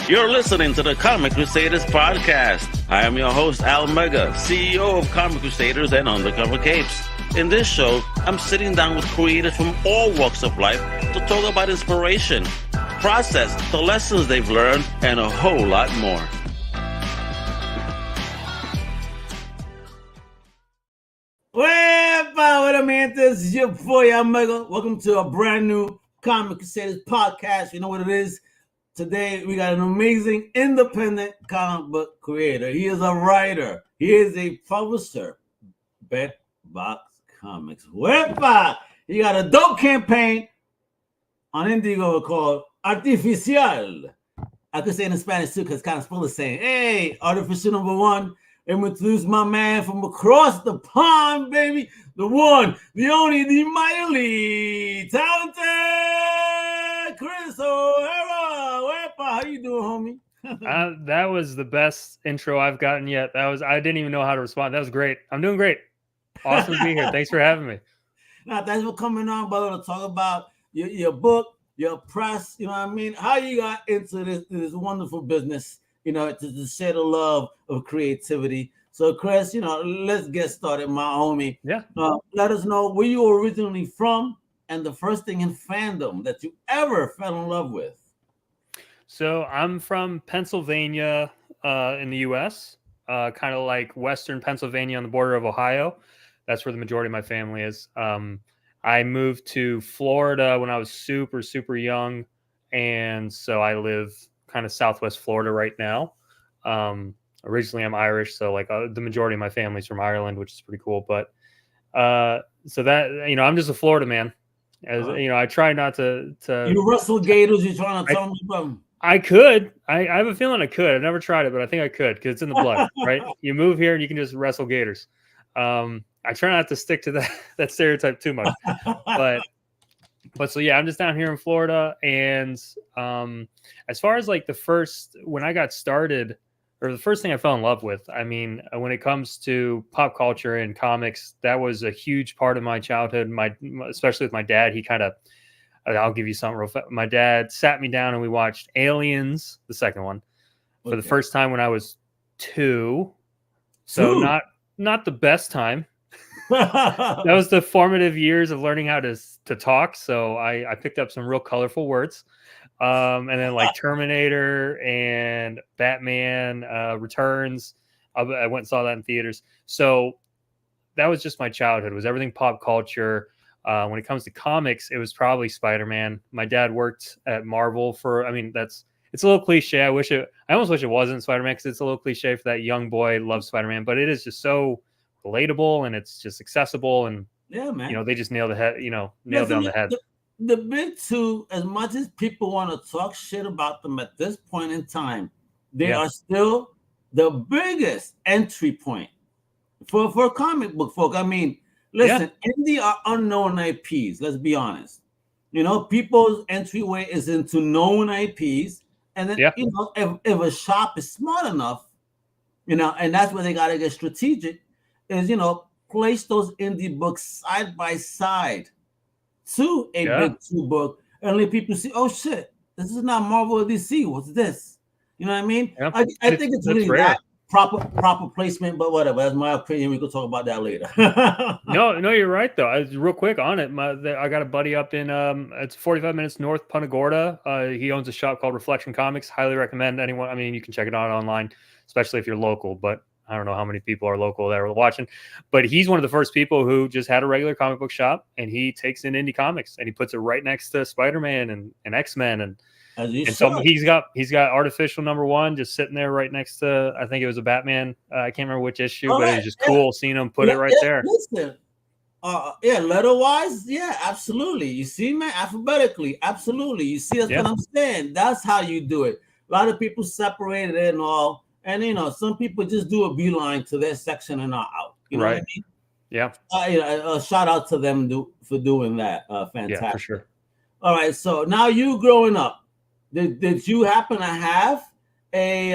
You're listening to the Comic Crusaders podcast. I am your host, Al Mega, CEO of Comic Crusaders and Undercover Capes. In this show, I'm sitting down with creators from all walks of life to talk about inspiration, process, the lessons they've learned, and a whole lot more. What up, man? This is your boy, Al Mega. Welcome to a brand new Comic Crusaders podcast. You know what it is? Today, we got an amazing independent comic book creator. He is a writer. He is a publisher. Bedbox Comics. Wepa! He got a dope campaign on Indigo called Artificial. I could say it in Spanish too, because it's kind of full of saying, hey, Artificial number one. And introduce my man from across the pond, baby. The one, the only, the mighty, talented Chris O'Hara. Wepa, how you doing, homie? That was the best intro I've gotten yet. I didn't even know how to respond. That was great. I'm doing great. Awesome to be here. Thanks for having me. Now, thanks for coming on, brother, to talk about your book, your press. You know what I mean? How you got into this wonderful business, you know, to share the love of creativity. So, Chris, you know, let's get started, my homie. Yeah. Let us know where you were originally from and the first thing in fandom that you ever fell in love with. So I'm from Pennsylvania in the U.S., kind of like Western Pennsylvania on the border of Ohio. That's where the majority of my family is. I moved to Florida when I was super, super young. And so I live kind of Southwest Florida right now. Originally, I'm Irish. So like the majority of my family's from Ireland, which is pretty cool. But so that, you know, I'm just a Florida man. As you know, I try not to you wrestle gators. You're trying to tell me about. I could. I have a feeling I could. I've never tried it, but I think I could because it's in the blood, right? You move here and you can just wrestle gators. I try not to stick to that stereotype too much, but so yeah, I'm just down here in Florida. And as far as like when I got started, or the first thing I fell in love with, I mean, when it comes to pop culture and comics, that was a huge part of my childhood. Especially with my dad, he kind of. I'll give you something real fast. My dad sat me down and we watched Aliens, the second one, for the first time when I was 2. So not the best time. That was the formative years of learning how to talk. So I picked up some real colorful words. And then like Terminator and Batman Returns. I went and saw that in theaters. So that was just my childhood. It was everything pop culture. When it comes to comics, it was probably Spider-Man. My dad worked at Marvel it's a little cliche. I almost wish it wasn't Spider-Man because it's a little cliche for that young boy loves Spider-Man, but it is just so relatable and it's just accessible. And yeah, man, you know, they just nailed down the head. The big two, as much as people want to talk shit about them at this point in time, they are still the biggest entry point for comic book folk. I mean, listen, indie are unknown IPs. Let's be honest. You know, people's entryway is into known IPs, and then you know, if a shop is smart enough, you know, and that's where they gotta get strategic, is, you know, place those indie books side by side to a big 2 book, and let people see, oh shit, this is not Marvel or DC. What's this? You know what I mean? Yeah. I think it's really rare. That proper placement, but whatever. That's my opinion. We can talk about that later. No, you're right though. Real quick on it, I got a buddy up in it's 45 minutes north Punta Gorda. He owns a shop called Reflection Comics. Highly recommend anyone. I mean, you can check it out online, especially if you're local. But I don't know how many people are local that are watching. But he's one of the first people who just had a regular comic book shop, and he takes in indie comics and he puts it right next to Spider-Man and X-Men and so he's got Artificial number 1 just sitting there right next to, I think it was a Batman. I can't remember which issue, but it was just cool seeing him put it right there. Listen, letter-wise, absolutely. You see, man, alphabetically, absolutely. You see, that's what I'm saying. That's how you do it. A lot of people separate it and all, and you know, some people just do a beeline to their section and are out. You know what I mean? Yeah. A shout out to them for doing that. Fantastic. Yeah, for sure. All right, so now you growing up. Did you happen to have a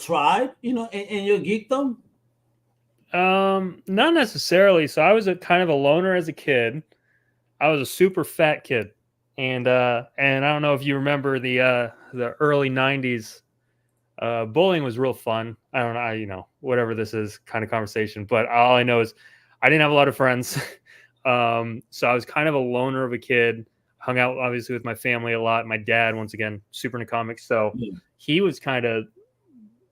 tribe, you know, in your geekdom? Not necessarily. So I was kind of a loner as a kid. I was a super fat kid. And I don't know if you remember the the early 90s, bullying was real fun. I don't know, whatever this is kind of conversation, but all I know is I didn't have a lot of friends. So I was kind of a loner of a kid, hung out obviously with my family a lot. My dad, once again, super into comics. So he was kind of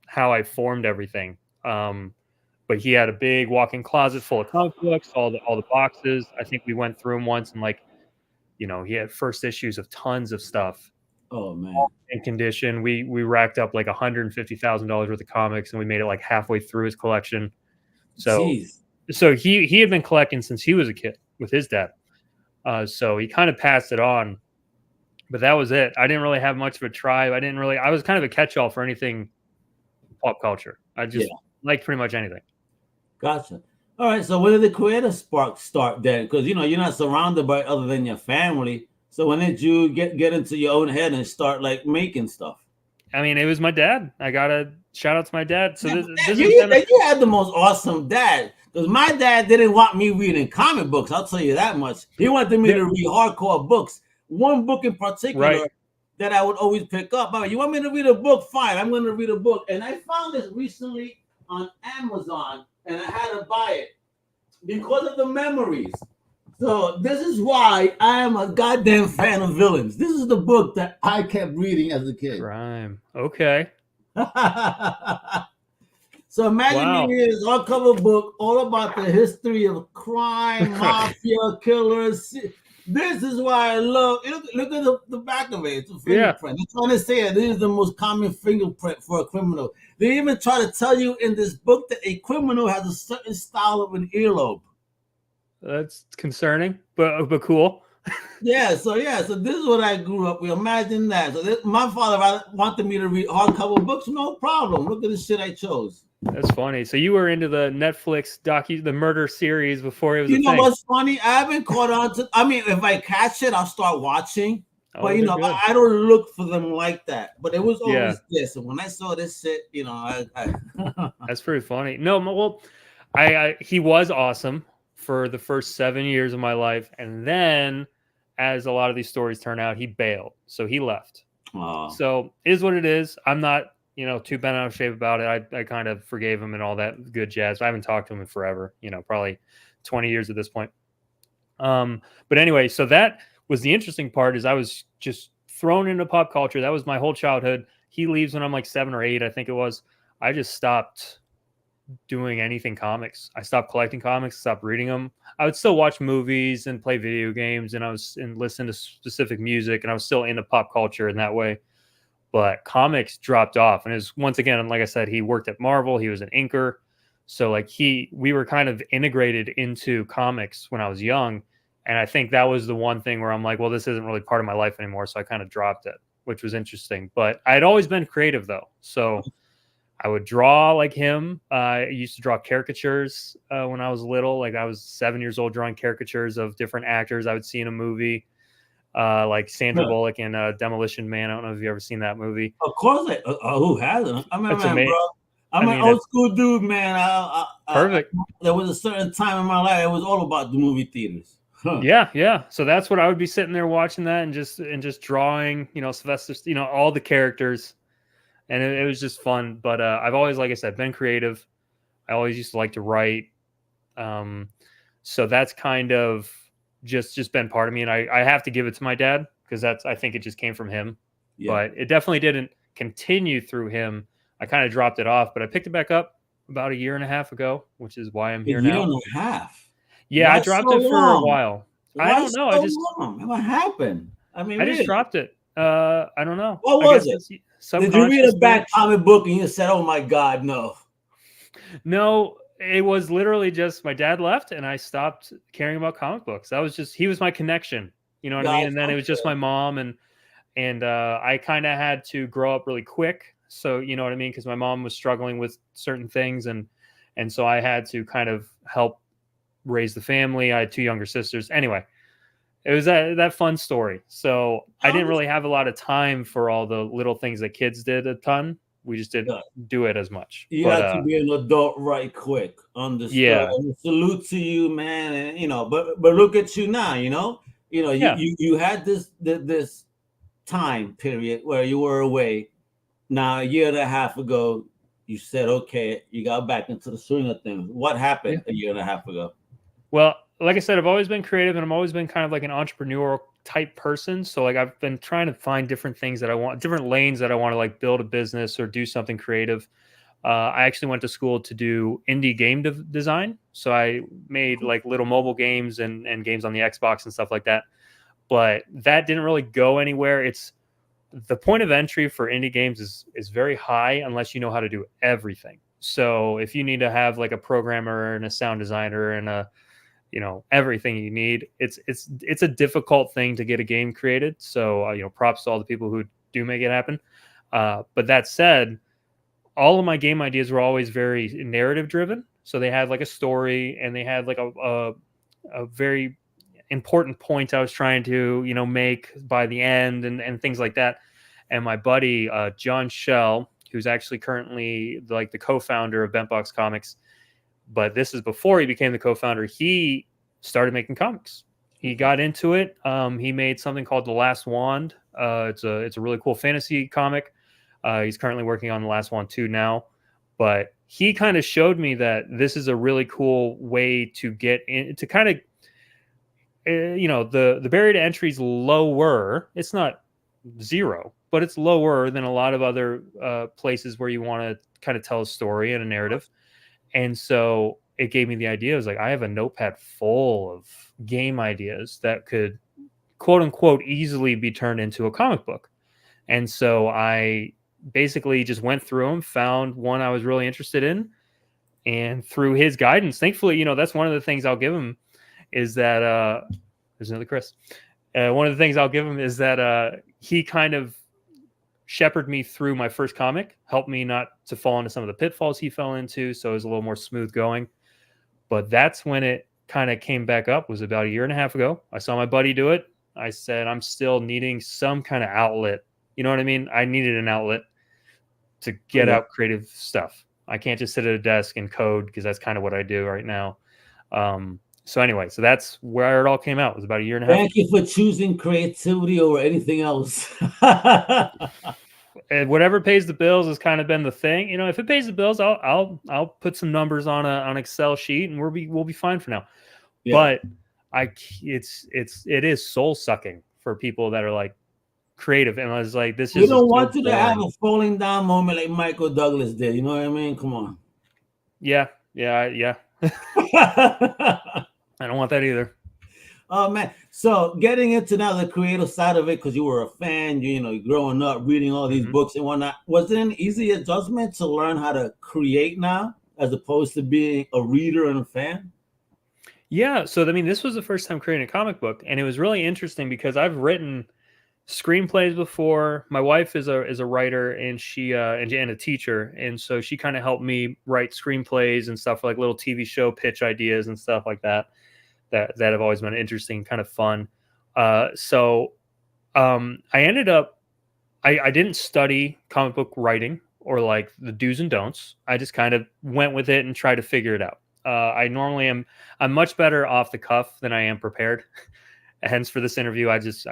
how I formed everything. But he had a big walk-in closet full of comic books, all the boxes. I think we went through them once, and he had first issues of tons of stuff. Oh man! In condition, we racked up like $150,000 worth of comics, and we made it like halfway through his collection. So he had been collecting since he was a kid with his dad. So he kind of passed it on, but that was it. I didn't really have much of a tribe. I was kind of a catch-all for anything pop culture. I just liked pretty much anything. Gotcha. All right. So when did the creative spark start then? Because you're not surrounded by other than your family. So when did you get into your own head and start like making stuff? I mean, it was my dad. I gotta shout out to my dad. So you had the most awesome dad. Because my dad didn't want me reading comic books. I'll tell you that much. He wanted me to read hardcore books. One book in particular that I would always pick up. You want me to read a book? Fine, I'm going to read a book. And I found this recently on Amazon, and I had to buy it because of the memories. So this is why I am a goddamn fan of villains. This is the book that I kept reading as a kid. Crime. Okay. So imagine this hardcover book all about the history of crime, mafia, killers. This is why I love. Look at the back of it. It's a fingerprint. They're trying to say this is the most common fingerprint for a criminal. They even try to tell you in this book that a criminal has a certain style of an earlobe. That's concerning, but cool. So this is what I grew up with. Imagine that. So my father wanted me to read hardcover books. No problem. Look at the shit I chose. That's funny. So you were into the Netflix the murder series before it was. You know what's funny? I haven't caught on to. I mean, if I catch it, I'll start watching. But I don't look for them like that. But it was always this. And when I saw this shit, I That's pretty funny. No, well, he was awesome for the first 7 years of my life, and then, as a lot of these stories turn out, he bailed, so he left. So it is what it is. I'm not too bent out of shape about it. I kind of forgave him and all that good jazz. I haven't talked to him in forever, probably 20 years at this point. But anyway, so that was the interesting part, is I was just thrown into pop culture. That was my whole childhood. He leaves when I'm like 7 or 8, I think it was. I just stopped doing anything comics. I stopped collecting comics, stopped reading them. I would still watch movies and play video games, and listen to specific music, and I was still into pop culture in that way. But comics dropped off, and once again, like I said, he worked at Marvel. He was an inker, so we were kind of integrated into comics when I was young, and I think that was the one thing where I'm like, well, this isn't really part of my life anymore, so I kind of dropped it, which was interesting. But I'd always been creative though, so I would draw like him. I used to draw caricatures when I was little. Like I was 7 years old drawing caricatures of different actors I would see in a movie. Like Sandra Bullock in Demolition Man. I don't know if you've ever seen that movie. Of course, who hasn't? I'm an old school dude, man. Perfect. There was a certain time in my life it was all about the movie theaters. Yeah. So that's what I would be sitting there watching that and just drawing, Sylvester, all the characters, and it was just fun. But I've always, like I said, been creative. I always used to like to write. So that's kind of just been part of me, and I have to give it to my dad, because I think it just came from him. But it definitely didn't continue through him. I kind of dropped it off, but I picked it back up about a year and a half ago, which is why I'm here now. A year and a half? Yeah, I dropped it for a while. I don't know. What happened? I mean, I just dropped it. I don't know. What was it? Did you read a bad comic book and you said, "Oh my God, no"? No. It was literally just my dad left and I stopped caring about comic books. That was he was my connection, you know what I mean? And then it was just my mom, and I kind of had to grow up really quick. So, you know what I mean? Because my mom was struggling with certain things, and so I had to kind of help raise the family. I had 2 younger sisters. Anyway, it was that fun story. So I didn't really have a lot of time for all the little things that kids did a ton. We just didn't do it as much. You have to be an adult right quick. Understood. Yeah. And salute to you, man. And but look at you now. You had this time period where you were away. Now, a year and a half ago, you said, okay, you got back into the swing of things. What happened a year and a half ago? Well, like I said, I've always been creative, and I've always been kind of like an entrepreneurial type person. So like I've been trying to find different things that I want, different lanes that I want to like build a business or do something creative. I actually went to school to do indie game design. So I made like little mobile games and games on the Xbox and stuff like that. But that didn't really go anywhere. It's the point of entry for indie games is very high unless you know how to do everything. So if you need to have like a programmer and a sound designer and a, you know, everything you need, it's a difficult thing to get a game created. So you know, props to all the people who do make it happen. But that said, all of my game ideas were always very narrative driven. So they had like a story and they had like a very important point I was trying to, you know, make by the end and things like that. And my buddy, John Schell, who's actually currently like the co-founder of Bentbox Comics, but this is before he became the co-founder, he started making comics. He got into it. He made something called The Last Wand. It's a really cool fantasy comic. He's currently working on The Last Wand 2 now, but he kind of showed me that this is a really cool way to get in, to kind of, you know, the barrier to entry is lower. It's not zero, but it's lower than a lot of other places where you want to kind of tell a story and a narrative. And so it gave me the idea. It was like, I have a notepad full of game ideas that could, quote unquote, easily be turned into a comic book. And so I basically just went through them, found one I was really interested in, and through his guidance, thankfully, you know, that's one of the things I'll give him is that there's another Chris. One of the things I'll give him is that he kind of shepherded me through my first comic, helped me not to fall into some of the pitfalls he fell into, so it was a little more smooth going. But that's when it kind of came back up, was about a year and a half ago. I saw my buddy do it. I said, I'm still needing some kind of outlet. You know what I mean? I needed an outlet to get out creative stuff. I can't just sit at a desk and code because that's kind of what I do right now. So anyway, so that's where it all came out. It was about a year and a half. Thank you for choosing creativity over anything else. And whatever pays the bills has kind of been the thing. You know, if it pays the bills, I'll put some numbers on an Excel sheet and we'll be fine for now. Yeah. But it is soul sucking for people that are like creative, and I was like, this is. You don't want you to have a falling down moment like Michael Douglas did. You know what I mean? Come on. Yeah. I don't want that either. Oh man! So getting into now the creative side of it, because you were a fan, you know, growing up, reading all these books and whatnot. Was it an easy adjustment to learn how to create now, as opposed to being a reader and a fan? Yeah. So I mean, this was the first time creating a comic book, and it was really interesting because I've written screenplays before. My wife is a writer, and she and a teacher, and so she kind of helped me write screenplays and stuff, like little TV show pitch ideas and stuff like that have always been interesting, kind of fun. So I ended up I didn't study comic book writing or like the do's and don'ts. I just kind of went with it and tried to figure it out. I'm much better off the cuff than I am prepared. Hence, for this interview, I just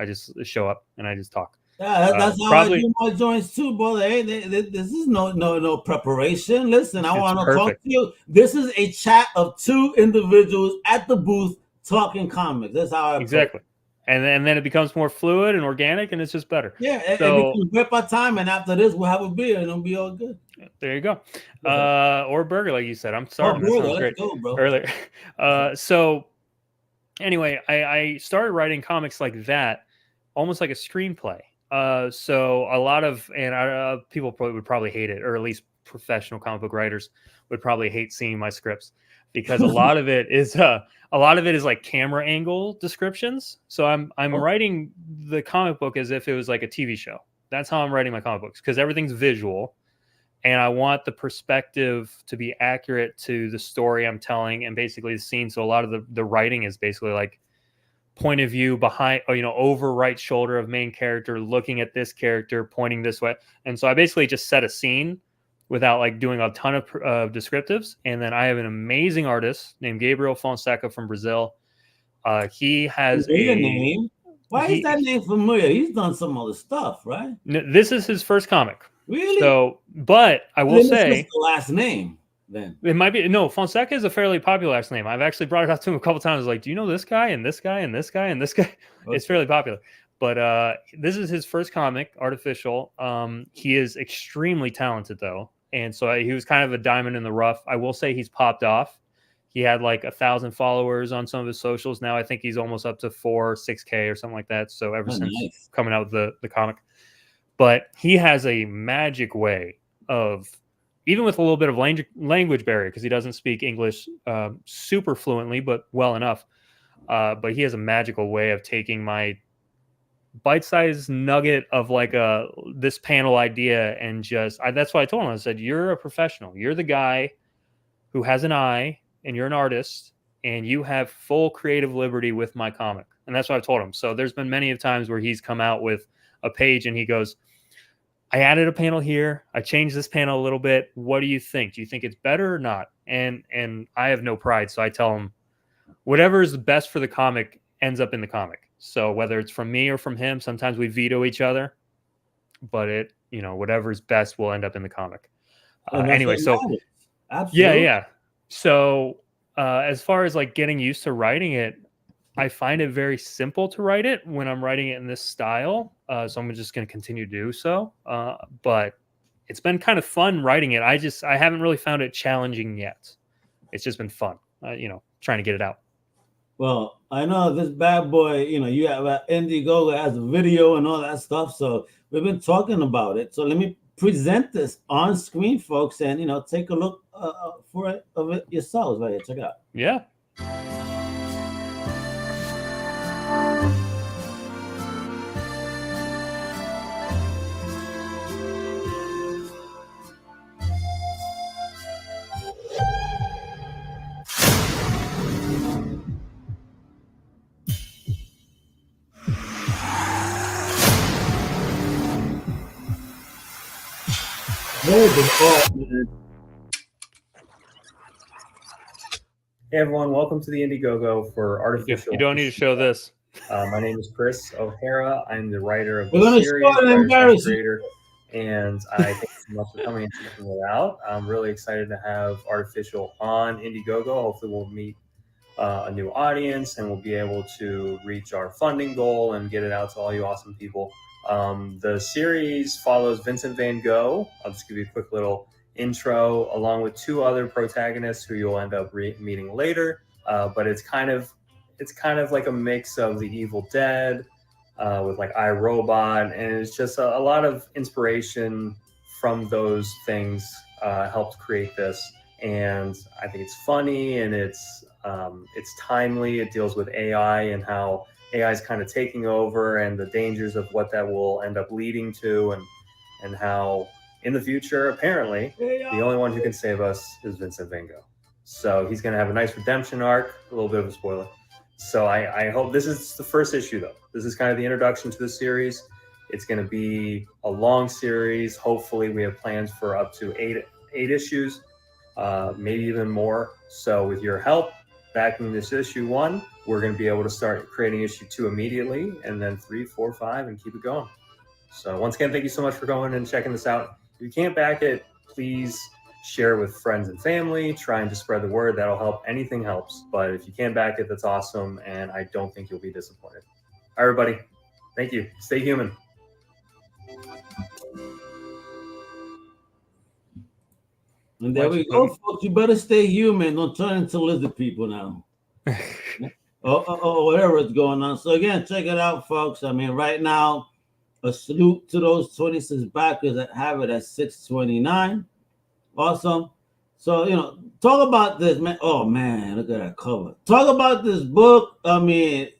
show up and I just talk. Yeah, that's how I do my joints too, brother. Hey, this is no preparation. Listen, I want to talk to you. This is a chat of two individuals at the booth talking comics. That's how I exactly. And then it becomes more fluid and organic, and it's just better. Yeah, so, and we can rip our time, and after this, we'll have a beer, and it'll be all good. There you go. Or burger, like you said. I'm sorry. Let's go, bro. Earlier. So anyway, I started writing comics like that, almost like a screenplay. So a lot of people would probably hate it, or at least professional comic book writers would probably hate seeing my scripts, because a lot of it is like camera angle descriptions. So I'm writing the comic book as if it was like a TV show. That's how I'm writing my comic books, because everything's visual, and I want the perspective to be accurate to the story I'm telling and basically the scene. So a lot of the writing is basically like point of view behind, over right shoulder of main character, looking at this character, pointing this way. And so I basically just set a scene without like doing a ton of descriptives. And then I have an amazing artist named Gabriel Fonseca from Brazil. He has a name. Why is that name familiar? He's done some other stuff, right? This is his first comic. Really? So, but I will say the last name. Then it might be Fonseca is a fairly popular last name. I've actually brought it up to him a couple times. Like, do you know this guy and this guy and this guy and this guy? Okay. It's fairly popular. But this is his first comic, Artificial. He is extremely talented though, and so he was kind of a diamond in the rough. I will say he's popped off. He had like 1,000 followers on some of his socials. Now I think he's almost up to 6K or something like that. So ever since coming out with the comic, but he has a magic way of, even with a little bit of language barrier, because he doesn't speak English super fluently, but well enough. But he has a magical way of taking my bite-sized nugget of like this panel idea and that's why I told him, I said, you're a professional. You're the guy who has an eye and you're an artist and you have full creative liberty with my comic. And that's what I've told him. So there's been many of times where he's come out with a page and he goes, I added a panel here. I changed this panel a little bit. What do you think? Do you think it's better or not? And I have no pride. So I tell him whatever is the best for the comic ends up in the comic. So whether it's from me or from him, sometimes we veto each other, but whatever is best will end up in the comic. Anyway, so absolutely. Yeah. So as far as like getting used to writing it, I find it very simple to write it when I'm writing it in this style. So I'm just going to continue to do so. But it's been kind of fun writing it. I haven't really found it challenging yet. It's just been fun, trying to get it out. Well, I know this bad boy, you have Indiegogo has a video and all that stuff. So we've been talking about it. So let me present this on screen, folks, and, take a look for it of it yourselves right here. Check it out. Yeah. Hey everyone, welcome to the Indiegogo for Artificial. You don't need to show this. My name is Chris O'Hara. I'm the writer of the series, creator, and I thank you so much for coming and checking it out. I'm really excited to have Artificial on Indiegogo. Hopefully we'll meet a new audience and we'll be able to reach our funding goal and get it out to all you awesome people. The series follows Vincent van Gogh. I'll just give you a quick little intro, along with two other protagonists who you'll end up meeting later. But it's kind of like a mix of The Evil Dead with like iRobot, and it's just a lot of inspiration from those things helped create this. And I think it's funny and it's timely. It deals with AI and how AI is kind of taking over and the dangers of what that will end up leading to, and how in the future, apparently, the only one who can save us is Vincent van Gogh. So he's going to have a nice redemption arc, a little bit of a spoiler. So I hope this is the first issue, though. This is kind of the introduction to the series. It's going to be a long series. Hopefully, we have plans for up to eight issues, maybe even more. So with your help backing this issue 1, we're going to be able to start creating issue 2 immediately, and then 3, 4, 5, and keep it going. So once again, thank you so much for going and checking this out. If you can't back it, please share with friends and family, trying to spread the word. That'll help. Anything helps. But if you can back it, that's awesome. And I don't think you'll be disappointed. All right, everybody. Thank you. Stay human. And there we go, folks. You better stay human. Don't turn into lizard people now. or whatever is going on. So again, check it out, folks. I mean, right now, a salute to those 26 backers that have it at $6.29. Awesome. So, talk about this, man. Oh, man, look at that cover. Talk about this book. I mean,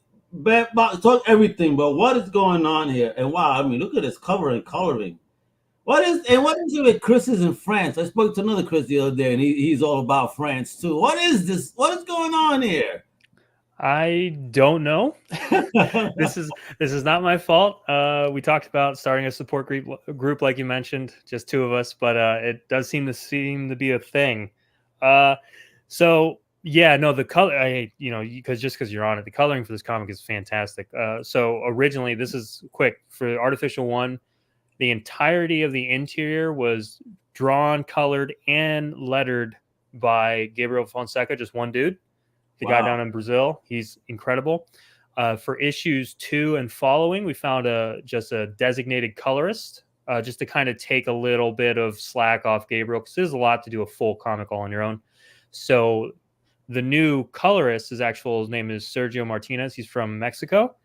talk everything, but what is going on here? And wow, I mean, look at this cover and coloring. What is it with Chris's in France? I spoke to another Chris the other day, and he's all about France, too. What is this? What is going on here? I don't know. This is not my fault. We talked about starting a support group like you mentioned, just 2 of us, but it does seem to be a thing. So Yeah, no, the color, because you're on it, the coloring for this comic is fantastic. So originally, this is quick for Artificial One. The entirety of the interior was drawn, colored, and lettered by Gabriel Fonseca, just one dude, the guy down in Brazil. He's incredible. For issues 2 and following, we found just a designated colorist, just to kind of take a little bit of slack off Gabriel, because there's a lot to do a full comic all on your own. So the new colorist, his name is Sergio Martinez. He's from Mexico,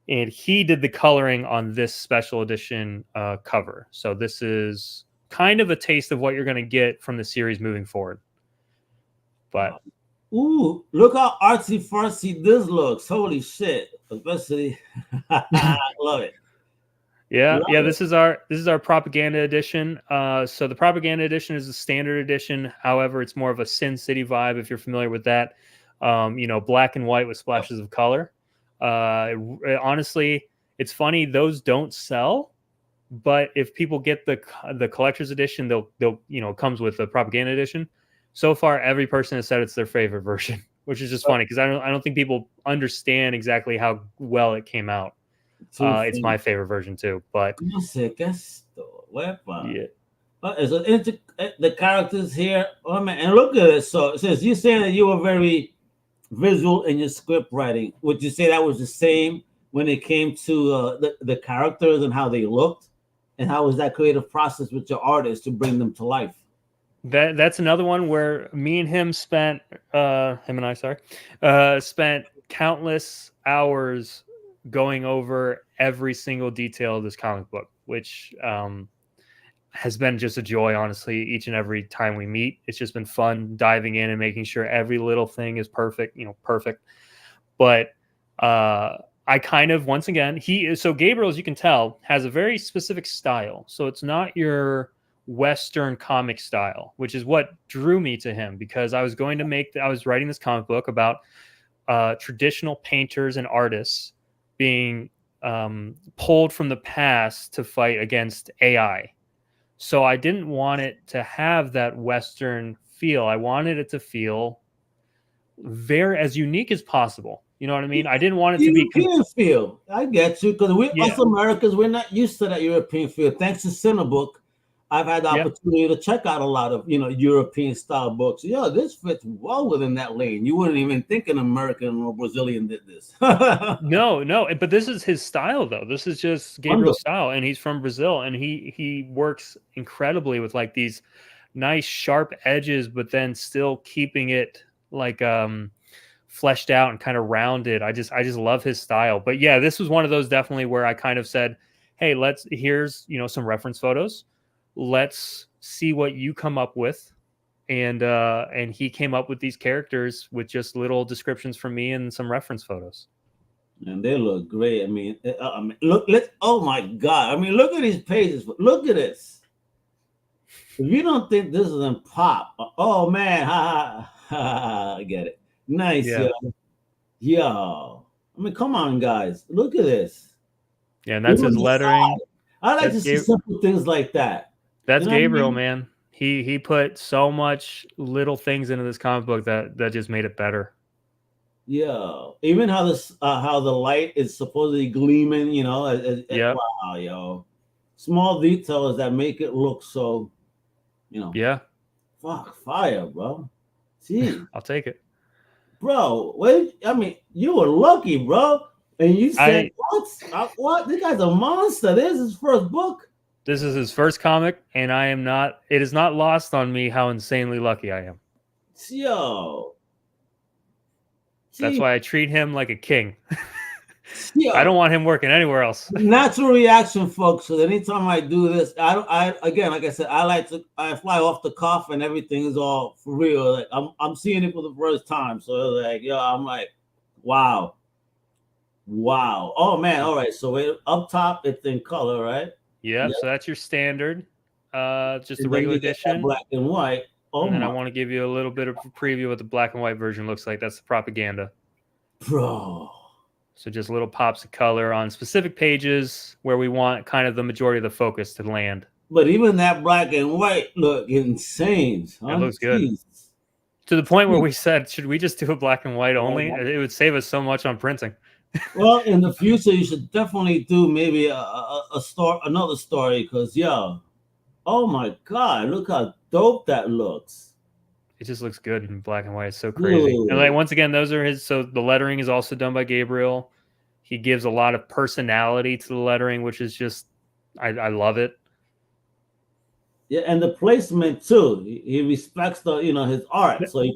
and he did the coloring on this special edition cover. So this is kind of a taste of what you're going to get from the series moving forward. But ooh, look how artsy fartsy this looks! Holy shit! Especially, I love it. Yeah, this is our propaganda edition. So the propaganda edition is the standard edition. However, it's more of a Sin City vibe if you're familiar with that. Black and white with splashes of color. Honestly, it's funny, those don't sell, but if people get the collector's edition, they'll it comes with the propaganda edition. So far, every person has said it's their favorite version, which is just funny because I don't think people understand exactly how well it came out. It's my favorite version too, but yeah. The characters here. Oh man, and look at it. So since you're saying that you were very visual in your script writing, would you say that was the same when it came to the characters and how they looked, and how was that creative process with your artists to bring them to life? That's another one where me and him spent spent countless hours going over every single detail of this comic book, which has been just a joy, honestly. Each and every time we meet, it's just been fun diving in and making sure every little thing is perfect. But I kind of, once again, Gabriel, as you can tell, has a very specific style. So it's not your Western comic style, which is what drew me to him, because I was writing this comic book about traditional painters and artists being pulled from the past to fight against AI. So I didn't want it to have that Western feel. I wanted it to feel very as unique as possible. You know what I mean? I didn't want it to be European feel. I get you, because us Americans, we're not used to that European feel. Thanks to Cinebook, I've had the opportunity to check out a lot of European style books. Yeah, this fits well within that lane. You wouldn't even think an American or Brazilian did this. No, but this is his style though. This is just Gabriel's style, and he's from Brazil, and he works incredibly with like these nice sharp edges, but then still keeping it like fleshed out and kind of rounded. I just love his style. But yeah, this was one of those definitely where I kind of said, hey, here's some reference photos. Let's see what you come up with. And he came up with these characters with just little descriptions from me and some reference photos. And they look great. I mean, look, oh my God. I mean, look at these pages. Look at this. If you don't think this is in pop, oh man, I get it. Nice. Yo. I mean, come on, guys. Look at this. Yeah, and that's his lettering. I like to see simple things like that. That's Gabriel, man. He put so much little things into this comic book that just made it better. Yeah, even how the light is supposedly gleaming. Wow, yo, small details that make it look so. Yeah. Fuck, fire, bro. Gee, I'll take it, bro. Wait, I mean, you were lucky, bro. And you said what? This guy's a monster. This is his first book. This is his first comic, and I am not. It is not lost on me how insanely lucky I am. Yo, that's why I treat him like a king. I don't want him working anywhere else. Natural reaction, folks. So anytime I do this, again, like I said, I fly off the cuff, and everything is all for real. Like I'm seeing it for the first time, so like, I'm like, wow. Oh man, all right. So up top, it's in color, right? Yeah, so that's your standard, just the regular edition, black and white. And then I want to give you a little bit of a preview of what the black and white version looks like. That's the propaganda, bro. So just little pops of color on specific pages where we want kind of the majority of the focus to land. But even that black and white look insane. It looks good. To the point where we said, should we just do a black and white only? It would save us so much on printing. Well, in the future, you should definitely do maybe another story, because oh my God, look how dope that looks. It just looks good in black and white. It's so crazy. Ooh. And like, once again, those are his. So the lettering is also done by Gabriel. He gives a lot of personality to the lettering, which is just, I love it. Yeah, and the placement too. He respects the, his art. So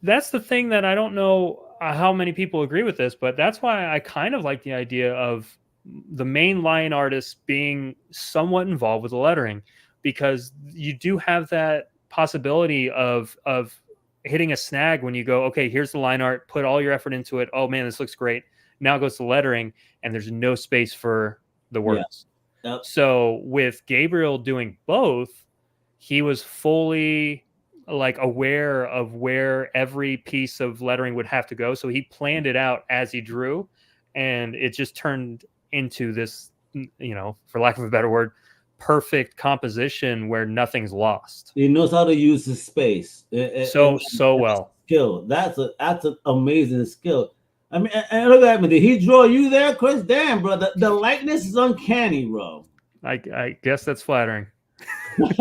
that's the thing that I don't know how many people agree with this, but that's why I kind of like the idea of the main line artist being somewhat involved with the lettering, because you do have that possibility of hitting a snag when you go, okay, here's the line art, put all your effort into it. Oh man, this looks great. Now it goes to lettering, and there's no space for the words. Yeah. Yep. So with Gabriel doing both, he was fully like aware of where every piece of lettering would have to go. So he planned it out as he drew, and it just turned into this, for lack of a better word, perfect composition where nothing's lost. He knows how to use his space so well. Skill. That's an amazing skill. I mean, and look at me. Did he draw you there, Chris? Damn, bro. The likeness is uncanny, bro. I guess that's flattering. But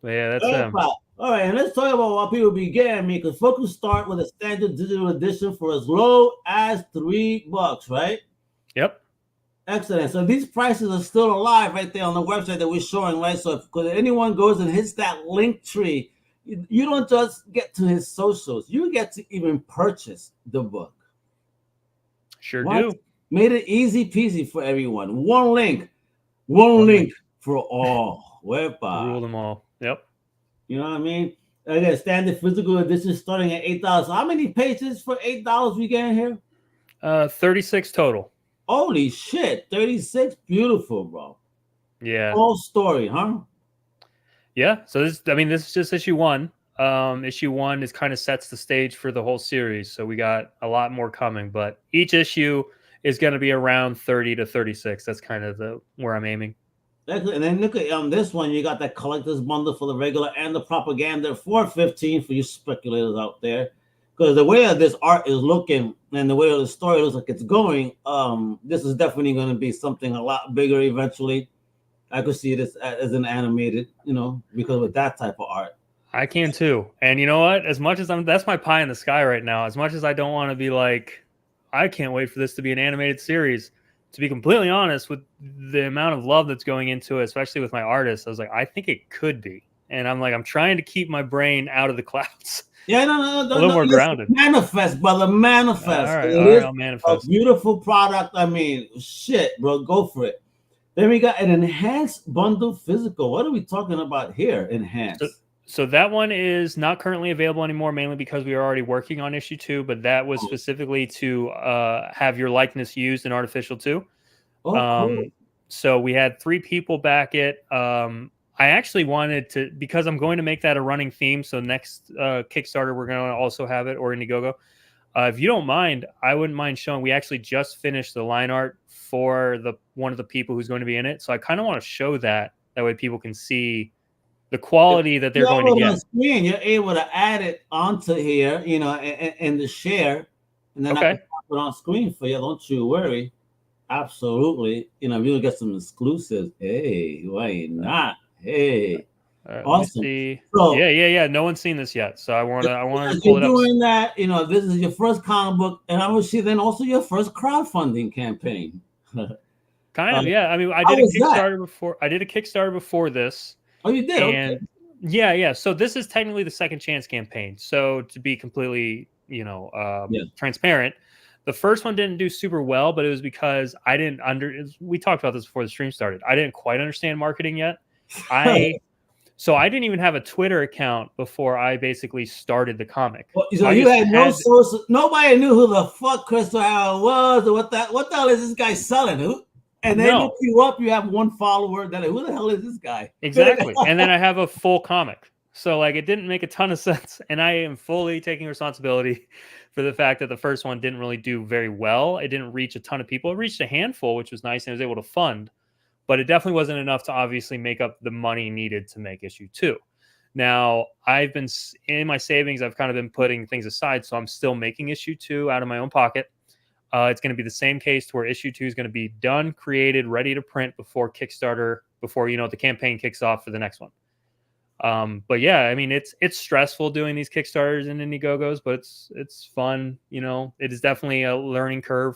yeah, that's him. All right, and let's talk about what people be getting me, because folks will start with a standard digital edition for as low as $3, right? Yep. Excellent. So these prices are still alive right there on the website that we're showing, right? So if anyone goes and hits that link tree, you don't just get to his socials. You get to even purchase the book. Sure do. Made it easy peasy for everyone. One link for all. Rule them all. Yep. You know what I mean? Again, standard physical edition starting at $8. So how many pages for $8 we get in here? 36 total. Holy shit, 36. Beautiful, bro. Yeah. Whole story, huh? Yeah. So this is just issue 1. Issue 1 is kind of sets the stage for the whole series. So we got a lot more coming, but each issue is going to be around 30 to 36. That's kind of where I'm aiming. And then look at this one. You got that collector's bundle for the regular and the propaganda for $15 for you speculators out there. Because the way this art is looking and the way the story looks like it's going, this is definitely going to be something a lot bigger eventually. I could see this as an animated, because of that type of art. I can too. And you know what? As much as that's my pie in the sky right now. As much as I don't want to be like, I can't wait for this to be an animated series. To be completely honest, with the amount of love that's going into it, especially with my artists, I was like, I think it could be. And I'm trying to keep my brain out of the clouds. Yeah, no. A little more grounded. Manifest, brother, manifest. All right, I'll manifest. A beautiful product. I mean, shit, bro, go for it. Then we got an enhanced bundle physical. What are we talking about here? Enhanced. So that one is not currently available anymore, mainly because we are already working on issue 2, but that was specifically to have your likeness used in Artificial 2. Cool. So we had 3 people back it. I actually wanted to, because I'm going to make that a running theme. So next Kickstarter, we're going to also have it, or Indiegogo. If you don't mind, I wouldn't mind showing. We actually just finished the line art for one of the people who's going to be in it. So I kind of want to show that way people can see the quality that they're going to get. On screen, you're able to add it onto here, and the share, and then I can put it on screen for you. Don't you worry. Absolutely. We'll get some exclusives. Hey, why not? Hey. Awesome. So, yeah. No one's seen this yet, so I want to pull it up. Doing that, this is your first comic book, and I will see then also your first crowdfunding campaign. Kind of, yeah. I mean, I did a Kickstarter before. I did a Kickstarter before this. Oh, you did? And okay. Yeah. So this is technically the second chance campaign. So to be completely, transparent, the first one didn't do super well, but it was because I didn't we talked about this before the stream started. I didn't quite understand marketing yet. So I didn't even have a Twitter account before I basically started the comic. Well, so you had no source. Nobody knew who the fuck Chris O'Hara was, or what the hell is this guy selling? And then look you up, you have one follower. Then who the hell is this guy? Exactly. And then I have a full comic. So it didn't make a ton of sense. And I am fully taking responsibility for the fact that the first one didn't really do very well. It didn't reach a ton of people. It reached a handful, which was nice, and I was able to fund. But it definitely wasn't enough to obviously make up the money needed to make issue 2. Now, I've been in my savings, I've kind of been putting things aside, so I'm still making issue 2 out of my own pocket. It's going to be the same case to where issue 2 is going to be done, created, ready to print before Kickstarter, before the campaign kicks off for the next one. But yeah, I mean, it's stressful doing these Kickstarters and Indiegogos, but it's fun. It is definitely a learning curve.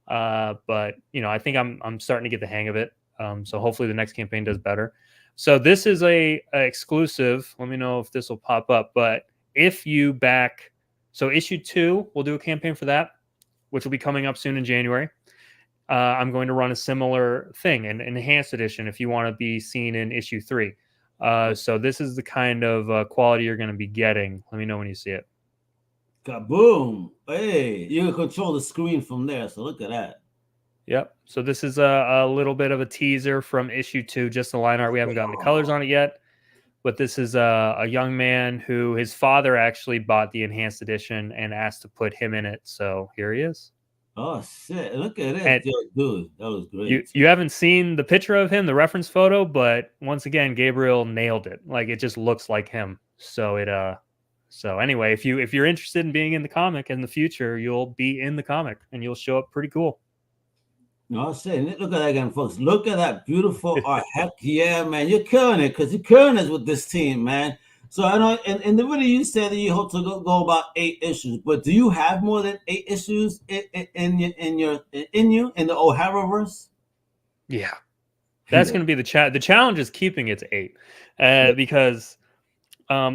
But I think I'm starting to get the hang of it. So hopefully the next campaign does better. So this is a exclusive. Let me know if this will pop up. But if you back, so issue 2, we'll do a campaign for that, which will be coming up soon in January. I'm going to run a similar thing, an enhanced edition, if you want to be seen in issue 3. So this is the kind of quality you're going to be getting. Let me know when you see it. Kaboom! Hey, you can control the screen from there. So look at that. Yep. So this is a little bit of a teaser from issue 2, just the line art. We haven't gotten the colors on it yet, but this is a young man who his father actually bought the enhanced edition and asked to put him in it. So here he is. Oh shit! Look at it, dude. That was great. You haven't seen the picture of him, the reference photo, but once again, Gabriel nailed it. Like, it just looks like him. So So anyway, if you're interested in being in the comic in the future, you'll be in the comic and you'll show up pretty cool. No, shit. Look at that again, folks. Look at that beautiful art. Heck yeah, man. You're killing it because you're killing it with this team, man. So I know in the video you said that you hope to go about 8 issues, but do you have more than 8 issues in the O'Haraverse? Yeah, that's going to be the challenge. The challenge is keeping it to 8, because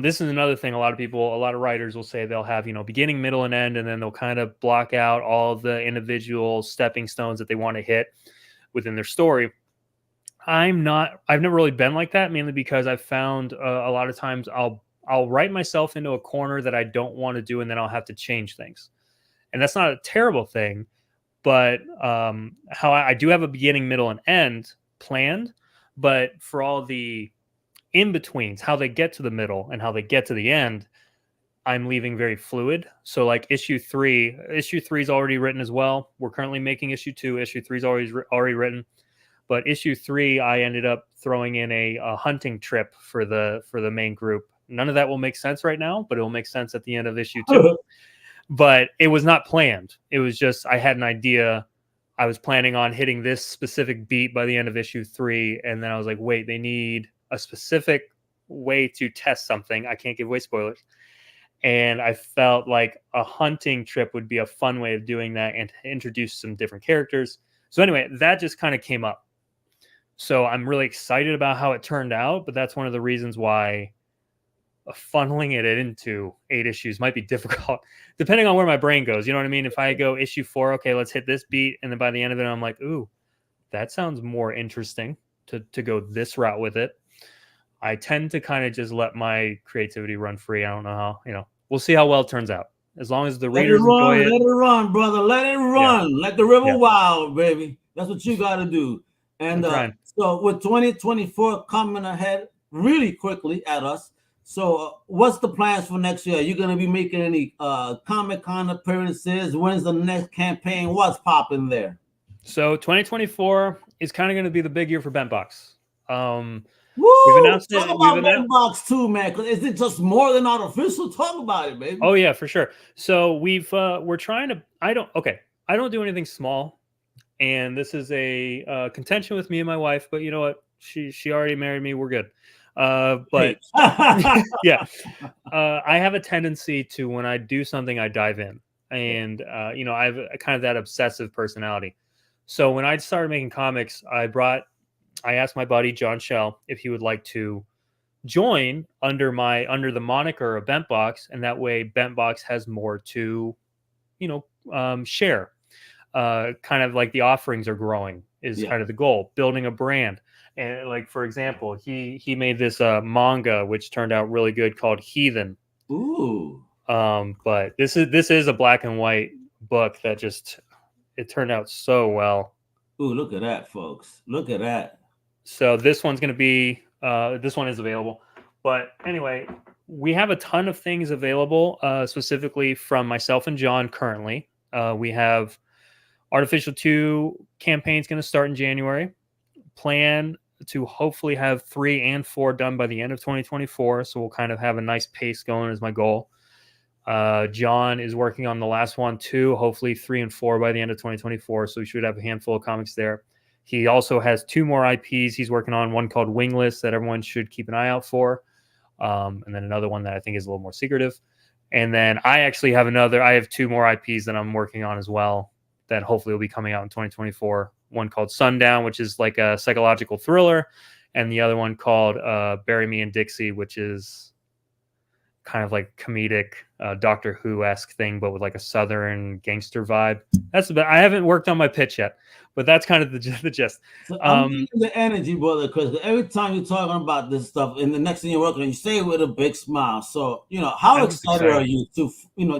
this is another thing. A lot of writers will say they'll have beginning, middle, and end, and then they'll kind of block out all of the individual stepping stones that they want to hit within their story. I've never really been like that, mainly because I've found a lot of times I'll write myself into a corner that I don't want to do, and then I'll have to change things. And that's not a terrible thing, but how I do have a beginning, middle, and end planned, but for all the in-betweens, how they get to the middle and how they get to the end, I'm leaving very fluid. So like issue 3 is already written as well. We're currently making issue 2. Issue 3 is already written. But issue 3, I ended up throwing in a hunting trip for the main group. None of that will make sense right now, but it will make sense at the end of issue 2. But it was not planned. It was just I had an idea. I was planning on hitting this specific beat by the end of issue 3, and then I was like, wait, they need a specific way to test something. I can't give away spoilers. And I felt like a hunting trip would be a fun way of doing that and to introduce some different characters. So anyway, that just kind of came up. So I'm really excited about how it turned out, but that's one of the reasons why funneling it into 8 issues might be difficult, depending on where my brain goes. You know what I mean? If I go issue 4, okay, let's hit this beat, and then by the end of it, I'm like, ooh, that sounds more interesting to go this route with it. I tend to kind of just let my creativity run free. I don't know how, we'll see how well it turns out. As long as the readers enjoy it. Let it run, brother. Let it run. Yeah. Let the river wild, baby. That's what you got to do. And so with 2024 coming ahead really quickly at us, so what's the plans for next year? Are you going to be making any Comic-Con appearances? When's the next campaign? What's popping there? So 2024 is kind of going to be the big year for Bentbox. We've announced it. Talk about Bentbox too, man. Because is it just more than artificial? Talk about it, baby. Oh yeah, for sure. So we're trying to. I don't do anything small, and this is a contention with me and my wife. But you know what? She already married me. We're good. But yeah, I have a tendency to, when I do something, I dive in, and I have kind of that obsessive personality. So when I started making comics, I asked my buddy John Shell if he would like to join under the moniker of Bentbox, and that way Bentbox has more to, share. Kind of like the offerings are growing is kind of the goal, building a brand. And like, for example, he made this manga which turned out really good called Heathen. Ooh. But this is a black and white book that it turned out so well. Ooh, look at that, folks. Look at that. So this one's going to be, this one is available. But anyway, we have a ton of things available, specifically from myself and John currently. We have Artificial 2 campaign's going to start in January. Plan to hopefully have 3 and 4 done by the end of 2024. So we'll kind of have a nice pace going is my goal. John is working on the last one too, hopefully 3 and 4 by the end of 2024. So we should have a handful of comics there. He also has 2 more IPs he's working on, one called Wingless that everyone should keep an eye out for. And then another one that I think is a little more secretive. And then I actually have I have 2 more IPs that I'm working on as well that hopefully will be coming out in 2024. One called Sundown, which is like a psychological thriller. And the other one called Bury Me in Dixie, which is kind of like comedic Doctor Who-esque thing, but with like a Southern gangster vibe. I haven't worked on my pitch yet, but that's kind of the gist. So I'm getting the energy, brother, because every time you're talking about this stuff, and the next thing you're working on, you say it with a big smile. So, how excited are you to,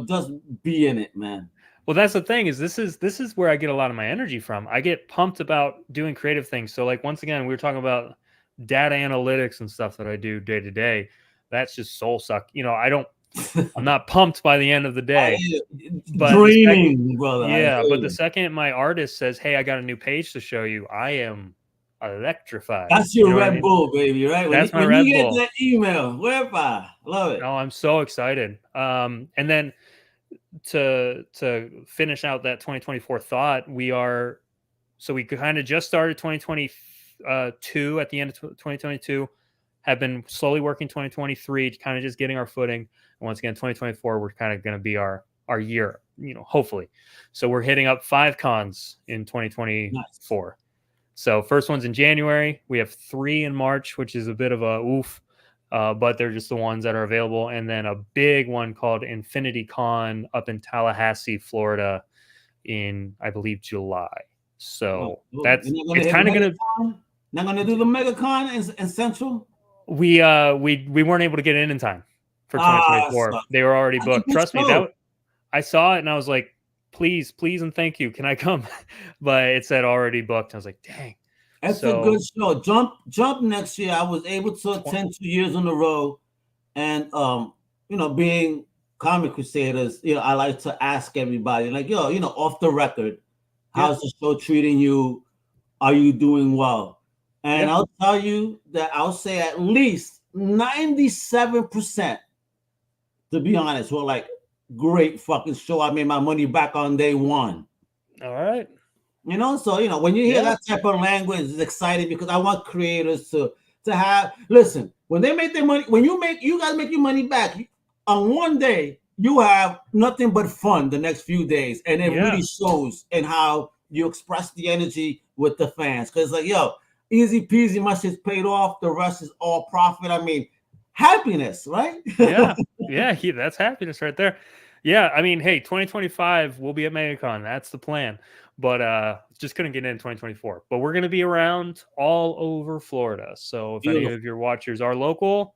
just be in it, man? Well, that's the thing is this is where I get a lot of my energy from. I get pumped about doing creative things. So like, once again, we were talking about data analytics and stuff that I do day to day. That's just soul suck. I'm not pumped by the end of the day. But dreaming, brother. Yeah. But the second my artist says, "Hey, I got a new page to show you," I am electrified. That's your Red Bull, baby, right? That's my Red Bull. When you get that email, whereby, love it. Oh, I'm so excited. And then to finish out that 2024 thought, we kind of just started 2022 at the end of 2022, have been slowly working 2023, kind of just getting our footing. And once again, 2024, we're kind of going to be our year, hopefully. So we're hitting up 5 cons in 2024. Nice. So first one's in January. We have 3 in March, which is a bit of a oof. But they're just the ones that are available. And then a big one called Infinity Con up in Tallahassee, Florida in, I believe, July. So it's kind of going to... Not going to do the MegaCon in Central? We weren't able to get in time for 2024. They were already booked. Trust me, I saw it and I was like, please and thank you. Can I come? But it said already booked. I was like, dang. That's a good show. Jump next year. I was able to attend 2 years in a row, and being Comic Crusaders, I like to ask everybody, like, off the record, how's the show treating you? Are you doing well? And I'll tell you that I'll say at least 97%, to be honest, were like, great fucking show. I made my money back on day one. All right. So, when you hear that type of language, it's exciting because I want creators to have, listen, when they make their money, when you guys make your money back on one day, you have nothing but fun the next few days. And it really shows in how you express the energy with the fans. Cause like, easy peasy, my shit's paid off. The rest is all profit. I mean, happiness, right? Yeah, that's happiness right there. Yeah, I mean, hey, 2025 we'll be at MegaCon. That's the plan. But just couldn't get in 2024. But we're going to be around all over Florida. So if any of your watchers are local,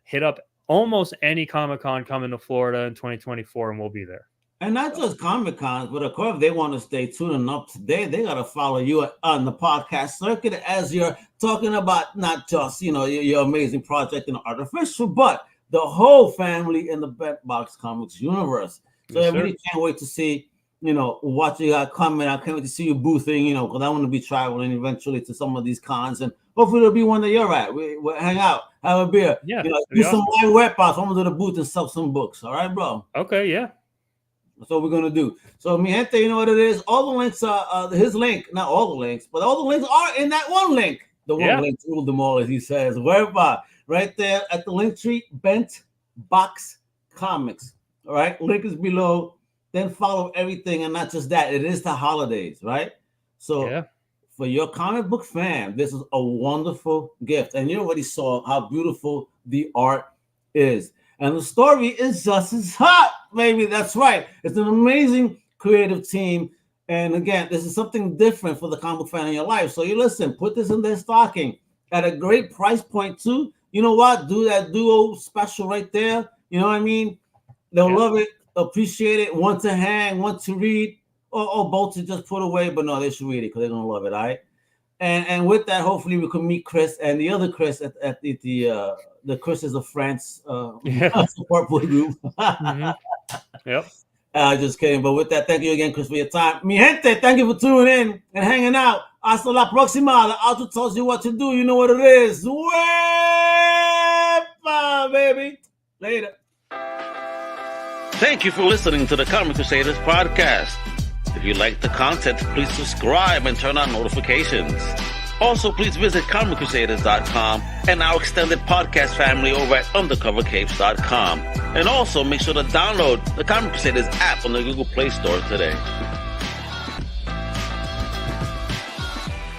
hit up almost any Comic-Con coming to Florida in 2024, and we'll be there. And not just Comic-Cons, but of course, if they want to stay tuned and up to date, they got to follow you on the podcast circuit as you're talking about not just, your amazing project in Artificial, but the whole family in the Bedbox Comics universe. So I really can't wait to see, what you got coming. I can't wait to see you boothing, because I want to be traveling eventually to some of these cons, and hopefully there'll be one that you're at. We'll hang out, have a beer, do some live web pops, come to the booth and sell some books. All right, bro? Okay, yeah. That's what we're going to do. So, mi gente, you know what it is? All the links are, his link, not all the links, but all the links are in that one link. The one link ruled them all, as he says. Whereby, right there at the link tree, Bent Box Comics. All right, link is below. Then follow everything, and not just that. It is the holidays, right? So, for your comic book fan, this is a wonderful gift. And you already saw how beautiful the art is. And the story is just as hot, baby. That's right. It's an amazing creative team. And again, this is something different for the comic fan in your life. So you listen, put this in their stocking at a great price point too. You know what? Do that duo special right there. You know what I mean? They'll love it, appreciate it, want to hang, want to read, or both to just put away. But no, they should read it because they're going to love it, all right? And with that, hopefully we can meet Chris and the other Chris at the Chris's of France support group. Yep. Just kidding. But with that, thank you again, Chris, for your time. Mi gente, thank you for tuning in and hanging out Hasta la próxima. The auto tells you what to do. You know what it is. Wepa, baby. Later. Thank you for listening to the Comic Crusaders podcast. If you like the content, please subscribe and turn on notifications. Also, please visit comiccrusaders.shop and our extended podcast family over at undercovercapes.com. And also, make sure to download the Comic Crusaders app on the Google Play Store today.